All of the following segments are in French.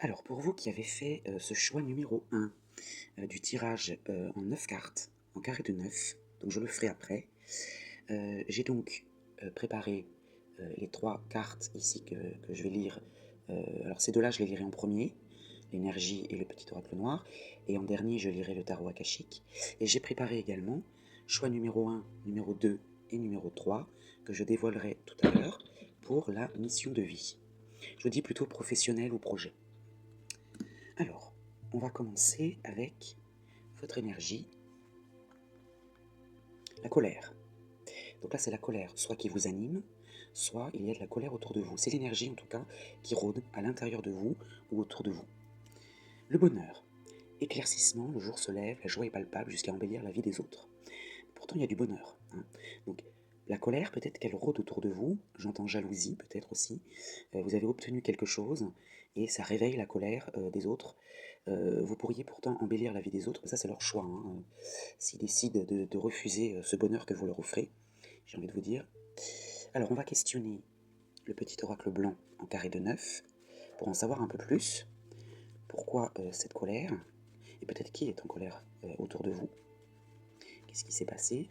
Alors, pour vous qui avez fait ce choix numéro 1 du tirage en 9 cartes, en carré de 9, donc je le ferai après, j'ai donc préparé les 3 cartes ici que je vais lire. Alors, ces deux-là, je les lirai en premier, l'énergie et le petit oracle noir, et en dernier, je lirai le tarot akashique. Et j'ai préparé également choix numéro 1, numéro 2 et numéro 3, que je dévoilerai tout à l'heure pour la mission de vie. Je dis plutôt professionnel ou projet. Alors, on va commencer avec votre énergie, la colère. Donc là, c'est la colère, soit qui vous anime, soit il y a de la colère autour de vous. C'est l'énergie, en tout cas, qui rôde à l'intérieur de vous ou autour de vous. Le bonheur, éclaircissement, le jour se lève, la joie est palpable jusqu'à embellir la vie des autres. Pourtant, il y a du bonheur. Donc, la colère, peut-être qu'elle rôde autour de vous. J'entends jalousie, peut-être aussi. Vous avez obtenu quelque chose et ça réveille la colère des autres. Vous pourriez pourtant embellir la vie des autres, mais ça, c'est leur choix. S'ils décident de refuser ce bonheur que vous leur offrez, j'ai envie de vous dire. Alors, on va questionner le petit oracle blanc en carré de 9 pour en savoir un peu plus. Pourquoi cette colère? Et peut-être qui est en colère autour de vous? Qu'est-ce qui s'est passé?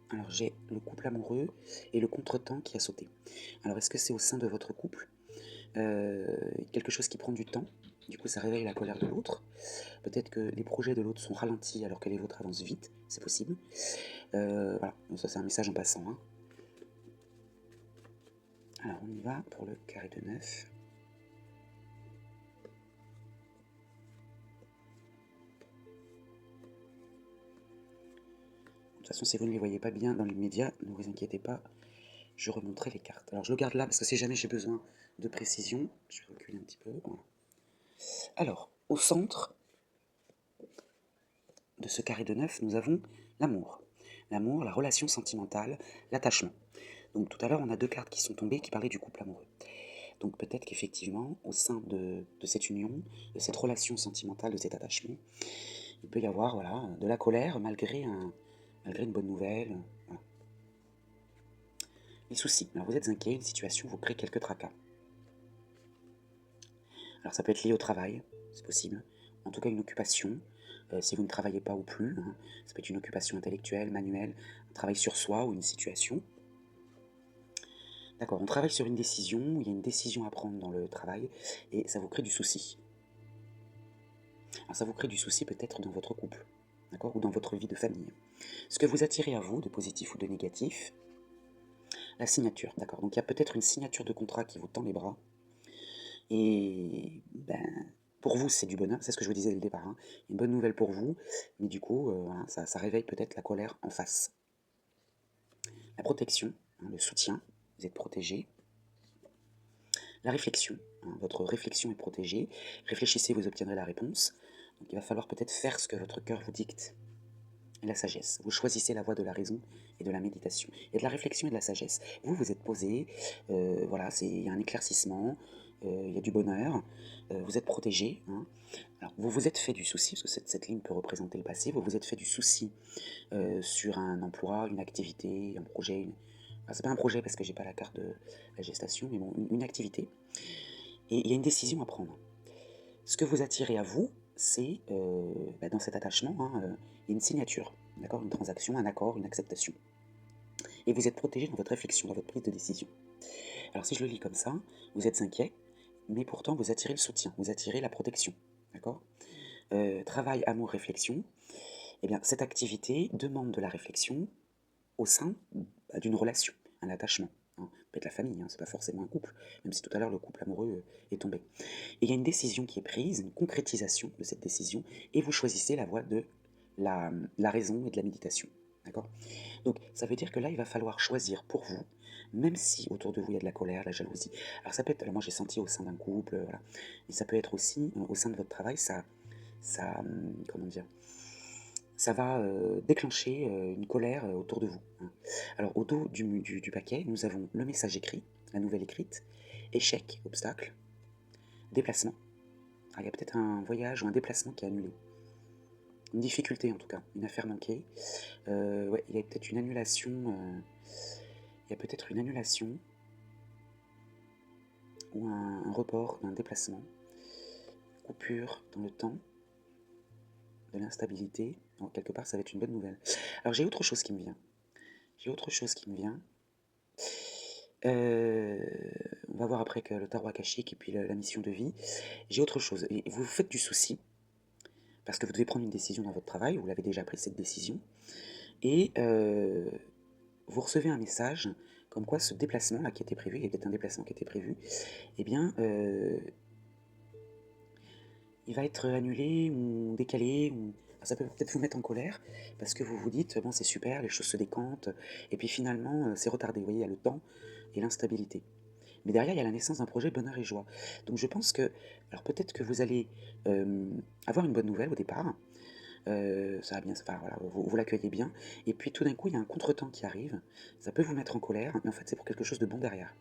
Alors j'ai le couple amoureux et le contretemps qui a sauté. Alors est-ce que c'est au sein de votre couple quelque chose qui prend du temps? Du coup ça réveille la colère de l'autre. Peut-être que les projets de l'autre sont ralentis alors que les vôtres avancent vite, c'est possible. Voilà, donc ça c'est un message en passant. Alors on y va pour le carré de 9. De toute façon si vous ne les voyez pas bien dans l'immédiat, ne vous inquiétez pas, je remonterai les cartes. Alors je le garde là parce que si jamais j'ai besoin de précision, je vais reculer un petit peu. Voilà. Alors, au centre de ce carré de 9, nous avons l'amour. L'amour, la relation sentimentale, l'attachement. Donc tout à l'heure, on a deux cartes qui sont tombées qui parlaient du couple amoureux. Donc peut-être qu'effectivement, au sein de cette union, de cette relation sentimentale, de cet attachement, il peut y avoir voilà, de la colère malgré une bonne nouvelle. Voilà. Les soucis. Alors vous êtes inquiet, une situation vous crée quelques tracas. Alors ça peut être lié au travail, c'est possible. En tout cas, une occupation, si vous ne travaillez pas ou plus. Ça peut être une occupation intellectuelle, manuelle, un travail sur soi ou une situation. D'accord, on travaille sur une décision, il y a une décision à prendre dans le travail, et ça vous crée du souci. Alors ça vous crée du souci peut-être dans votre couple, d'accord, ou dans votre vie de famille. Ce que vous attirez à vous, de positif ou de négatif, la signature, d'accord. Donc il y a peut-être une signature de contrat qui vous tend les bras, et pour vous c'est du bonheur, c'est ce que je vous disais dès le départ, une bonne nouvelle pour vous, mais du coup voilà, ça réveille peut-être la colère en face. La protection, le soutien, vous êtes protégé. La réflexion, votre réflexion est protégée. Réfléchissez, vous obtiendrez la réponse. Donc il va falloir peut-être faire ce que votre cœur vous dicte. Et la sagesse, vous choisissez la voie de la raison et de la méditation. Et de la réflexion et de la sagesse. Vous, vous êtes posé, voilà, il y a un éclaircissement, il y a du bonheur, vous êtes protégé. Alors, vous vous êtes fait du souci, parce que cette ligne peut représenter le passé, vous vous êtes fait du souci sur un emploi, une activité, un projet. Enfin, c'est pas un projet parce que j'ai pas la carte de la gestation, mais bon, une activité. Et il y a une décision à prendre. Ce que vous attirez à vous, c'est dans cet attachement, il y a une signature, d'accord, une transaction, un accord, une acceptation. Et vous êtes protégé dans votre réflexion, dans votre prise de décision. Alors si je le lis comme ça, vous êtes inquiet, mais pourtant vous attirez le soutien, vous attirez la protection, d'accord. Travail, amour, réflexion. Eh bien, cette activité demande de la réflexion au sein d'une relation, un attachement. Peut être la famille, c'est pas forcément un couple, même si tout à l'heure le couple amoureux est tombé. Et il y a une décision qui est prise, une concrétisation de cette décision, et vous choisissez la voie de la raison et de la méditation. D'accord. Donc ça veut dire que là, il va falloir choisir pour vous, même si autour de vous il y a de la colère, de la jalousie. Alors ça peut être, alors moi j'ai senti au sein d'un couple, voilà. Et ça peut être aussi au sein de votre travail, comment dire, ça va déclencher une colère autour de vous. Alors au dos du paquet, nous avons le message écrit, la nouvelle écrite, échec, obstacle, déplacement. Alors, il y a peut-être un voyage ou un déplacement qui est annulé. Une difficulté en tout cas, une affaire manquée. Ouais, il y a peut-être une annulation. Il y a peut-être une annulation ou un report d'un déplacement, coupure dans le temps, de l'instabilité. Donc, quelque part, ça va être une bonne nouvelle. Alors, j'ai autre chose qui me vient. On va voir après que le tarot akashique et puis la mission de vie. J'ai autre chose. Et vous vous faites du souci parce que vous devez prendre une décision dans votre travail. Vous l'avez déjà pris cette décision. Et vous recevez un message comme quoi ce déplacement là qui était prévu, il y a peut-être un déplacement qui était prévu, eh bien il va être annulé ou décalé, ou ça peut peut-être vous mettre en colère parce que vous vous dites bon c'est super, les choses se décantent, et puis finalement c'est retardé. Vous voyez, il y a le temps et l'instabilité. Mais derrière, il y a la naissance d'un projet bonheur et joie. Donc je pense que, alors peut-être que vous allez avoir une bonne nouvelle au départ, ça va bien, enfin, voilà, vous l'accueillez bien, et puis tout d'un coup, il y a un contretemps qui arrive, ça peut vous mettre en colère, mais en fait c'est pour quelque chose de bon derrière.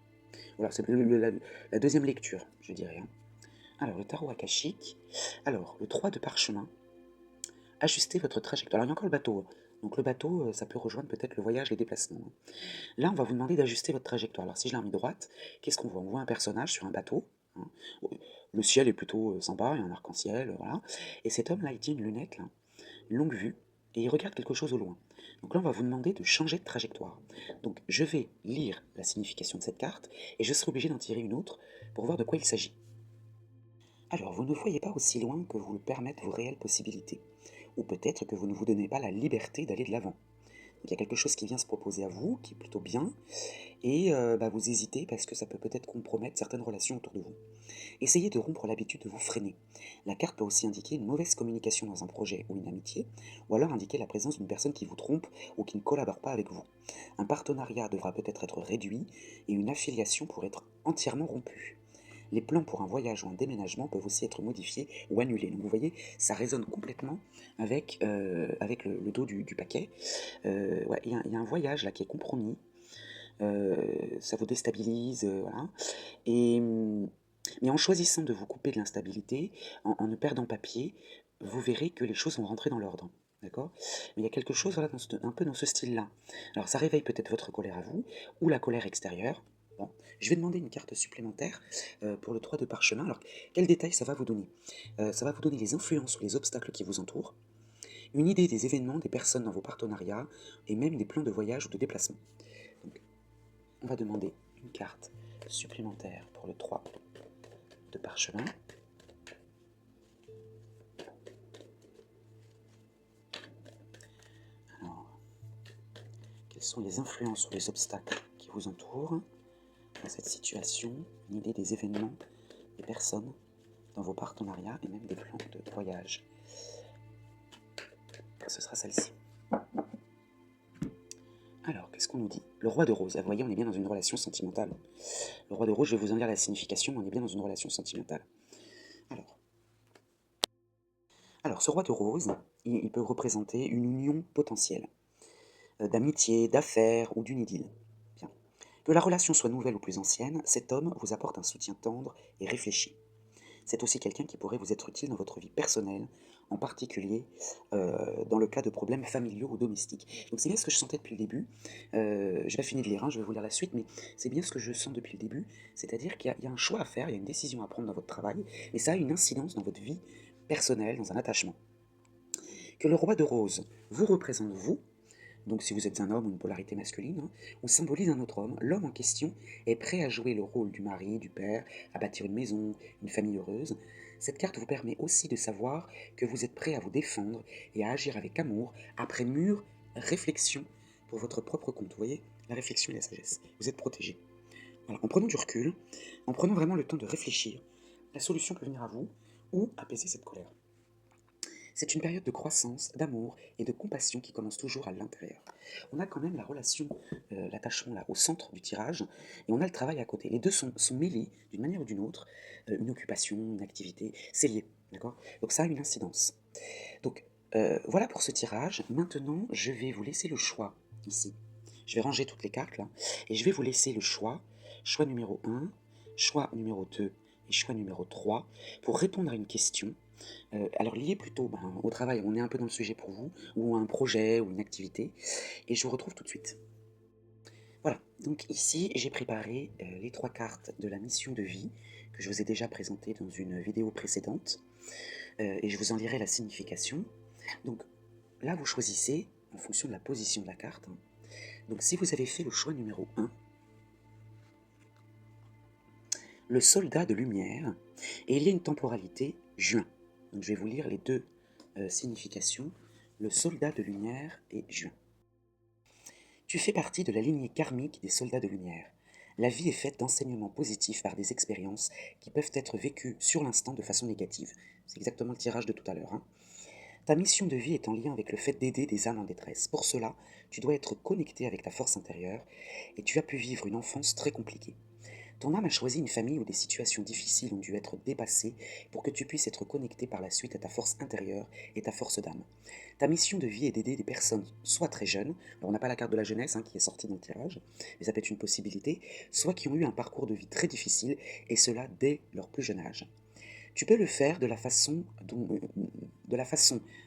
Voilà, c'est la deuxième lecture, je dirais. Hein. Alors, le tarot akashique, alors, le 3 de parchemin, ajustez votre trajectoire. Alors, il y a encore le bateau. Donc le bateau, ça peut rejoindre peut-être le voyage, les déplacements. Là, on va vous demander d'ajuster votre trajectoire. Alors si je l'ai mis droite, qu'est-ce qu'on voit? On voit un personnage sur un bateau. Hein. Le ciel est plutôt sympa, il y a un arc-en-ciel, voilà. Et cet homme-là, il tient une lunette, là, une longue vue, et il regarde quelque chose au loin. Donc là, on va vous demander de changer de trajectoire. Donc je vais lire la signification de cette carte, et je serai obligé d'en tirer une autre pour voir de quoi il s'agit. Alors, vous ne voyez pas aussi loin que vous le permettent vos réelles possibilités. Ou peut-être que vous ne vous donnez pas la liberté d'aller de l'avant. Donc il y a quelque chose qui vient se proposer à vous, qui est plutôt bien, et vous hésitez parce que ça peut peut-être compromettre certaines relations autour de vous. Essayez de rompre l'habitude de vous freiner. La carte peut aussi indiquer une mauvaise communication dans un projet ou une amitié, ou alors indiquer la présence d'une personne qui vous trompe ou qui ne collabore pas avec vous. Un partenariat devra peut-être être réduit et une affiliation pourrait être entièrement rompue. Les plans pour un voyage ou un déménagement peuvent aussi être modifiés ou annulés. Donc vous voyez, ça résonne complètement avec le dos du paquet. Ouais, il y a un voyage là qui est compromis. Ça vous déstabilise, voilà. Et, mais en choisissant de vous couper de l'instabilité, en ne perdant pas pied, vous verrez que les choses vont rentrer dans l'ordre. D'accord? Mais il y a quelque chose voilà, un peu dans ce style-là. Alors ça réveille peut-être votre colère à vous, ou la colère extérieure. Bon. Je vais demander une carte supplémentaire pour le 3 de parchemin. Alors, quel détail ça va vous donner? Ça va vous donner les influences ou les obstacles qui vous entourent, une idée des événements, des personnes dans vos partenariats, et même des plans de voyage ou de déplacement. Donc, on va demander une carte supplémentaire pour le 3 de parchemin. Alors, quelles sont les influences ou les obstacles qui vous entourent dans cette situation, une idée des événements, des personnes dans vos partenariats et même des plans de voyage. Ce sera celle-ci. Alors, qu'est-ce qu'on nous dit? Le roi de rose. Vous voyez, on est bien dans une relation sentimentale. Le roi de rose, je vais vous en dire la signification, mais on est bien dans une relation sentimentale. Alors ce roi de rose, il peut représenter une union potentielle, d'amitié, d'affaires ou d'une idylle. Bien. Que la relation soit nouvelle ou plus ancienne, cet homme vous apporte un soutien tendre et réfléchi. C'est aussi quelqu'un qui pourrait vous être utile dans votre vie personnelle, en particulier dans le cas de problèmes familiaux ou domestiques. Donc c'est bien ce que je sentais depuis le début. Je vais finir de lire, je vais vous lire la suite, mais c'est bien ce que je sens depuis le début, c'est-à-dire qu'il y a un choix à faire, il y a une décision à prendre dans votre travail, et ça a une incidence dans votre vie personnelle, dans un attachement. Que le roi de rose vous représente vous, donc si vous êtes un homme ou une polarité masculine, hein, on symbolise un autre homme. L'homme en question est prêt à jouer le rôle du mari, du père, à bâtir une maison, une famille heureuse. Cette carte vous permet aussi de savoir que vous êtes prêt à vous défendre et à agir avec amour après mûre réflexion pour votre propre compte. Vous voyez, la réflexion et la sagesse. Vous êtes protégé. Voilà. En prenant du recul, en prenant vraiment le temps de réfléchir, la solution peut venir à vous ou apaiser cette colère. C'est une période de croissance, d'amour et de compassion qui commence toujours à l'intérieur. On a quand même la relation, l'attachement là au centre du tirage, et on a le travail à côté. Les deux sont mêlés d'une manière ou d'une autre, une occupation, une activité, c'est lié, d'accord? Donc ça a une incidence. Donc voilà pour ce tirage. Maintenant, je vais vous laisser le choix ici. Je vais ranger toutes les cartes là, et je vais vous laisser le choix. Choix numéro 1, choix numéro 2 et choix numéro 3 pour répondre à une question. Alors lié plutôt au travail, on est un peu dans le sujet pour vous, ou un projet, ou une activité, et je vous retrouve tout de suite. Voilà, donc ici j'ai préparé les trois cartes de la mission de vie que je vous ai déjà présentées dans une vidéo précédente et je vous en lirai la signification. Donc là vous choisissez en fonction de la position de la carte. Donc si vous avez fait le choix numéro 1, le soldat de lumière, et il y a une temporalité juin. Donc je vais vous lire les deux significations, le soldat de lumière et juin. Tu fais partie de la lignée karmique des soldats de lumière. La vie est faite d'enseignements positifs par des expériences qui peuvent être vécues sur l'instant de façon négative. C'est exactement le tirage de tout à l'heure. Ta mission de vie est en lien avec le fait d'aider des âmes en détresse. Pour cela, tu dois être connecté avec ta force intérieure et tu as pu vivre une enfance très compliquée. Ton âme a choisi une famille où des situations difficiles ont dû être dépassées pour que tu puisses être connecté par la suite à ta force intérieure et ta force d'âme. Ta mission de vie est d'aider des personnes, soit très jeunes, on n'a pas la carte de la jeunesse qui est sortie dans le tirage, mais ça peut être une possibilité, soit qui ont eu un parcours de vie très difficile, et cela dès leur plus jeune âge. Tu peux le faire de la façon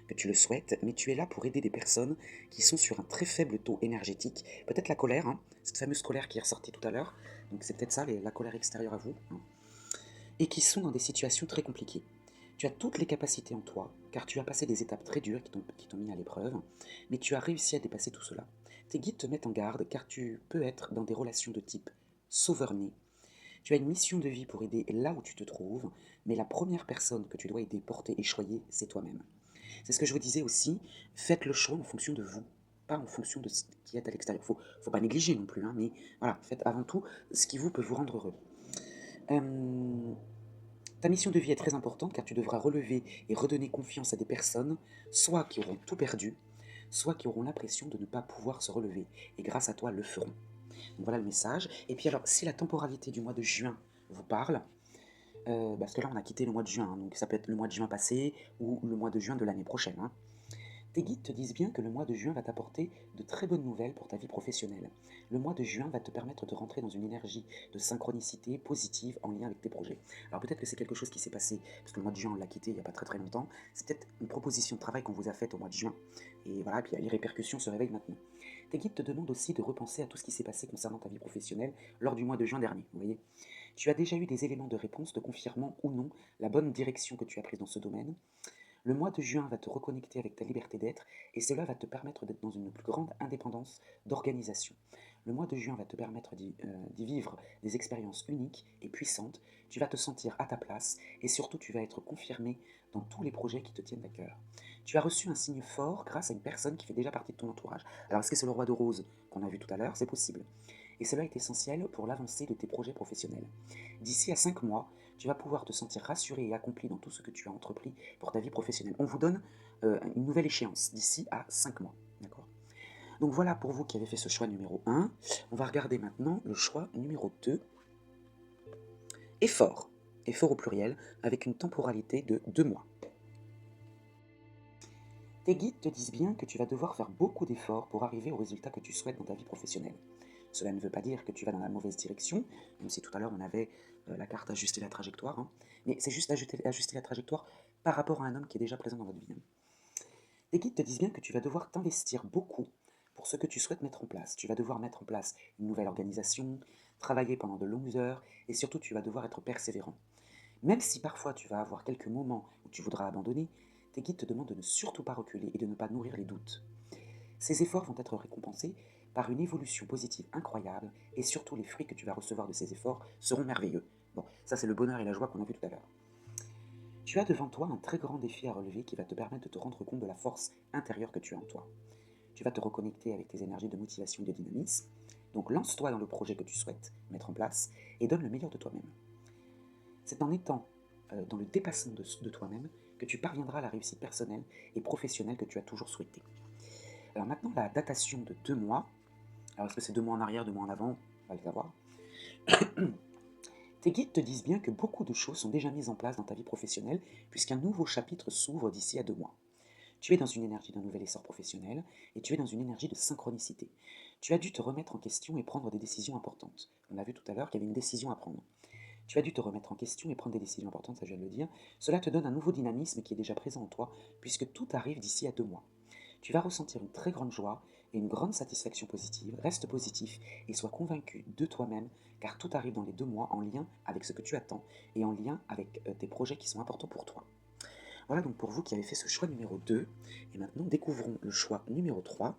que tu le souhaites, mais tu es là pour aider des personnes qui sont sur un très faible taux énergétique. Peut-être la colère, cette fameuse colère qui est ressortie tout à l'heure. Donc c'est peut-être ça, la colère extérieure à vous. Et qui sont dans des situations très compliquées. Tu as toutes les capacités en toi, car tu as passé des étapes très dures qui t'ont mis à l'épreuve, mais tu as réussi à dépasser tout cela. Tes guides te mettent en garde, car tu peux être dans des relations de type sauveur-né. Tu as une mission de vie pour aider là où tu te trouves, mais la première personne que tu dois aider, porter et choyer, c'est toi-même. C'est ce que je vous disais aussi, faites le choix en fonction de vous, pas en fonction de ce qui est à l'extérieur. Faut pas négliger non plus, mais voilà, faites avant tout ce qui vous peut vous rendre heureux. Euh, Ta mission de vie est très importante car tu devras relever et redonner confiance à des personnes, soit qui auront tout perdu, soit qui auront l'impression de ne pas pouvoir se relever, et grâce à toi le feront. Donc voilà le message. Et puis alors, si la temporalité du mois de juin vous parle, parce que là on a quitté le mois de juin, donc ça peut être le mois de juin passé ou le mois de juin de l'année prochaine. Tes guides te disent bien que le mois de juin va t'apporter de très bonnes nouvelles pour ta vie professionnelle. Le mois de juin va te permettre de rentrer dans une énergie de synchronicité positive en lien avec tes projets. Alors peut-être que c'est quelque chose qui s'est passé, parce que le mois de juin on l'a quitté il n'y a pas très très longtemps, c'est peut-être une proposition de travail qu'on vous a faite au mois de juin. Et voilà, puis les répercussions se réveillent maintenant. Tes guides te demandent aussi de repenser à tout ce qui s'est passé concernant ta vie professionnelle lors du mois de juin dernier. Vous voyez, tu as déjà eu des éléments de réponse te confirmant ou non la bonne direction que tu as prise dans ce domaine. Le mois de juin va te reconnecter avec ta liberté d'être et cela va te permettre d'être dans une plus grande indépendance d'organisation. Le mois de juin va te permettre d'y vivre des expériences uniques et puissantes. Tu vas te sentir à ta place et surtout tu vas être confirmé dans tous les projets qui te tiennent à cœur. Tu as reçu un signe fort grâce à une personne qui fait déjà partie de ton entourage. Alors est-ce que c'est le roi de rose qu'on a vu tout à l'heure? C'est possible. Et cela est essentiel pour l'avancée de tes projets professionnels. D'ici à 5 mois, tu vas pouvoir te sentir rassuré et accompli dans tout ce que tu as entrepris pour ta vie professionnelle. On vous donne une nouvelle échéance d'ici à 5 mois. D'accord? Donc voilà pour vous qui avez fait ce choix numéro 1. On va regarder maintenant le choix numéro 2. Effort. Effort au pluriel, avec une temporalité de 2 mois. Tes guides te disent bien que tu vas devoir faire beaucoup d'efforts pour arriver au résultat que tu souhaites dans ta vie professionnelle. Cela ne veut pas dire que tu vas dans la mauvaise direction, même si tout à l'heure on avait la carte ajuster la trajectoire, mais c'est juste ajuster la trajectoire par rapport à un homme qui est déjà présent dans votre vie. Les guides te disent bien que tu vas devoir t'investir beaucoup pour ce que tu souhaites mettre en place. Tu vas devoir mettre en place une nouvelle organisation, travailler pendant de longues heures, et surtout tu vas devoir être persévérant. Même si parfois tu vas avoir quelques moments où tu voudras abandonner, tes guides te demandent de ne surtout pas reculer et de ne pas nourrir les doutes. Ces efforts vont être récompensés par une évolution positive incroyable et surtout les fruits que tu vas recevoir de ces efforts seront merveilleux. Bon, ça c'est le bonheur et la joie qu'on a vu tout à l'heure. Tu as devant toi un très grand défi à relever qui va te permettre de te rendre compte de la force intérieure que tu as en toi. Tu vas te reconnecter avec tes énergies de motivation et de dynamisme. Donc lance-toi dans le projet que tu souhaites mettre en place et donne le meilleur de toi-même. C'est en étant dans le dépassement de toi-même que tu parviendras à la réussite personnelle et professionnelle que tu as toujours souhaité. Alors maintenant, la datation de 2 mois. Alors est-ce que c'est 2 mois en arrière, 2 mois en avant? On va le savoir. Tes guides te disent bien que beaucoup de choses sont déjà mises en place dans ta vie professionnelle puisqu'un nouveau chapitre s'ouvre d'ici à 2 mois. Tu es dans une énergie d'un nouvel essor professionnel et tu es dans une énergie de synchronicité. Tu as dû te remettre en question et prendre des décisions importantes. On a vu tout à l'heure qu'il y avait une décision à prendre. Tu as dû te remettre en question et prendre des décisions importantes, ça je viens de le dire. Cela te donne un nouveau dynamisme qui est déjà présent en toi puisque tout arrive d'ici à 2 mois. Tu vas ressentir une très grande joie et une grande satisfaction positive. Reste positif et sois convaincu de toi-même, car tout arrive dans les 2 mois en lien avec ce que tu attends et en lien avec tes projets qui sont importants pour toi. Voilà donc pour vous qui avez fait ce choix numéro 2. Et maintenant, découvrons le choix numéro 3.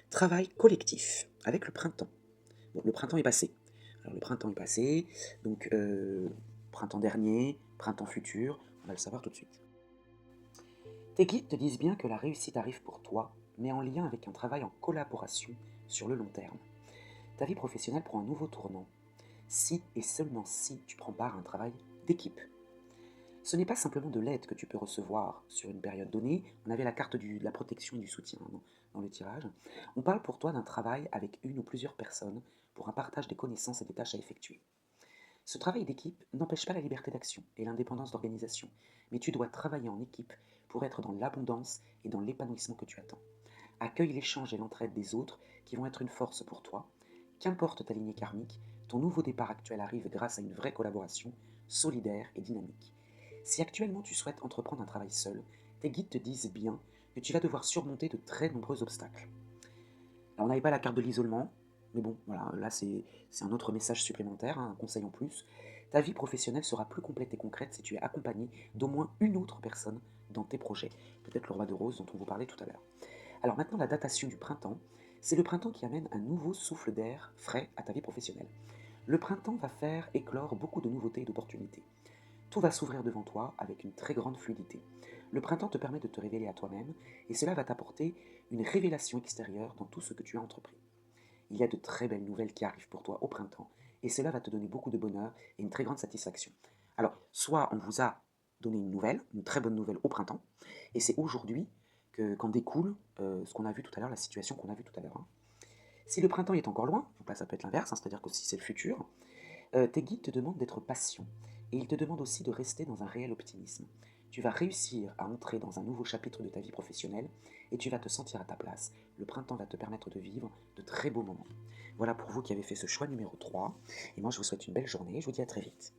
Travail collectif avec le printemps. Bon, le printemps est passé. Alors le printemps est passé, donc printemps dernier, printemps futur, on va le savoir tout de suite. Tes guides te disent bien que la réussite arrive pour toi, mais en lien avec un travail en collaboration sur le long terme. Ta vie professionnelle prend un nouveau tournant, si et seulement si tu prends part à un travail d'équipe. Ce n'est pas simplement de l'aide que tu peux recevoir sur une période donnée. On avait la carte de la protection et du soutien dans le tirage. On parle pour toi d'un travail avec une ou plusieurs personnes pour un partage des connaissances et des tâches à effectuer. Ce travail d'équipe n'empêche pas la liberté d'action et l'indépendance d'organisation, mais tu dois travailler en équipe pour être dans l'abondance et dans l'épanouissement que tu attends. Accueille l'échange et l'entraide des autres qui vont être une force pour toi. Qu'importe ta lignée karmique, ton nouveau départ actuel arrive grâce à une vraie collaboration, solidaire et dynamique. Si actuellement tu souhaites entreprendre un travail seul, tes guides te disent bien que tu vas devoir surmonter de très nombreux obstacles. Alors, on n'avait pas la carte de l'isolement, mais bon, voilà, là c'est un autre message supplémentaire, un conseil en plus. Ta vie professionnelle sera plus complète et concrète si tu es accompagné d'au moins une autre personne dans tes projets. Peut-être le roi de rose dont on vous parlait tout à l'heure. Alors maintenant, la datation du printemps, c'est le printemps qui amène un nouveau souffle d'air frais à ta vie professionnelle. Le printemps va faire éclore beaucoup de nouveautés et d'opportunités. Tout va s'ouvrir devant toi avec une très grande fluidité. Le printemps te permet de te révéler à toi-même et cela va t'apporter une révélation extérieure dans tout ce que tu as entrepris. Il y a de très belles nouvelles qui arrivent pour toi au printemps et cela va te donner beaucoup de bonheur et une très grande satisfaction. Alors, soit on vous a donné une nouvelle, une très bonne nouvelle au printemps, et c'est aujourd'hui qu'en découle ce qu'on a vu tout à l'heure, la situation qu'on a vue tout à l'heure. Hein. Si le printemps est encore loin, donc là ça peut être l'inverse, hein, c'est-à-dire que si c'est le futur, tes guides te demandent d'être patient et ils te demandent aussi de rester dans un réel optimisme. Tu vas réussir à entrer dans un nouveau chapitre de ta vie professionnelle et tu vas te sentir à ta place. Le printemps va te permettre de vivre de très beaux moments. Voilà pour vous qui avez fait ce choix numéro 3. Et moi je vous souhaite une belle journée. Je vous dis à très vite.